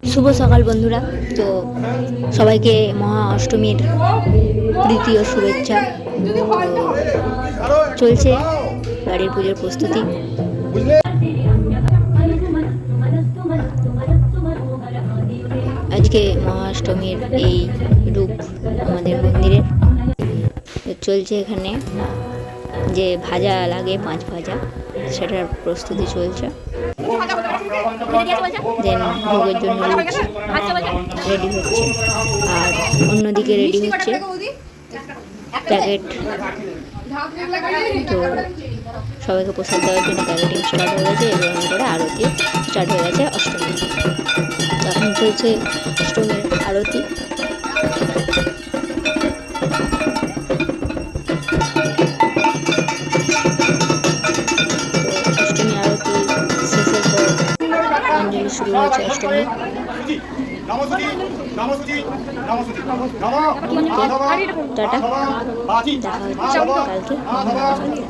শুভ সকাল বন্ধুরা। তো সবাইকে মহা অষ্টমীর প্রীতি ও শুভেচ্ছা। চলছে বাড়ির পুজোর প্রস্তুতি। আজকে মহা অষ্টমীর এই রূপ আমাদের মন্দিরে চলছে। এখানে যে ভাজা লাগে 5 ভাজা, সেটার প্রস্তুতি চলছে। দেন ভোগের জন্য রেডি হচ্ছে, আর অন্যদিকে রেডি হচ্ছে প্যাকেট। তো সবাইকে প্রসাদ দেওয়ার জন্য প্যাকেটিং স্টার্ট হয়ে গেছে এবং করে আরতি স্টার্ট হয়ে গেছে অষ্টমী। এখন চলছে অষ্টমীর আরতি। অঞ্জলি শুরু হয়েছে অষ্টমী। টাটা, দেখা হচ্ছে কালকে।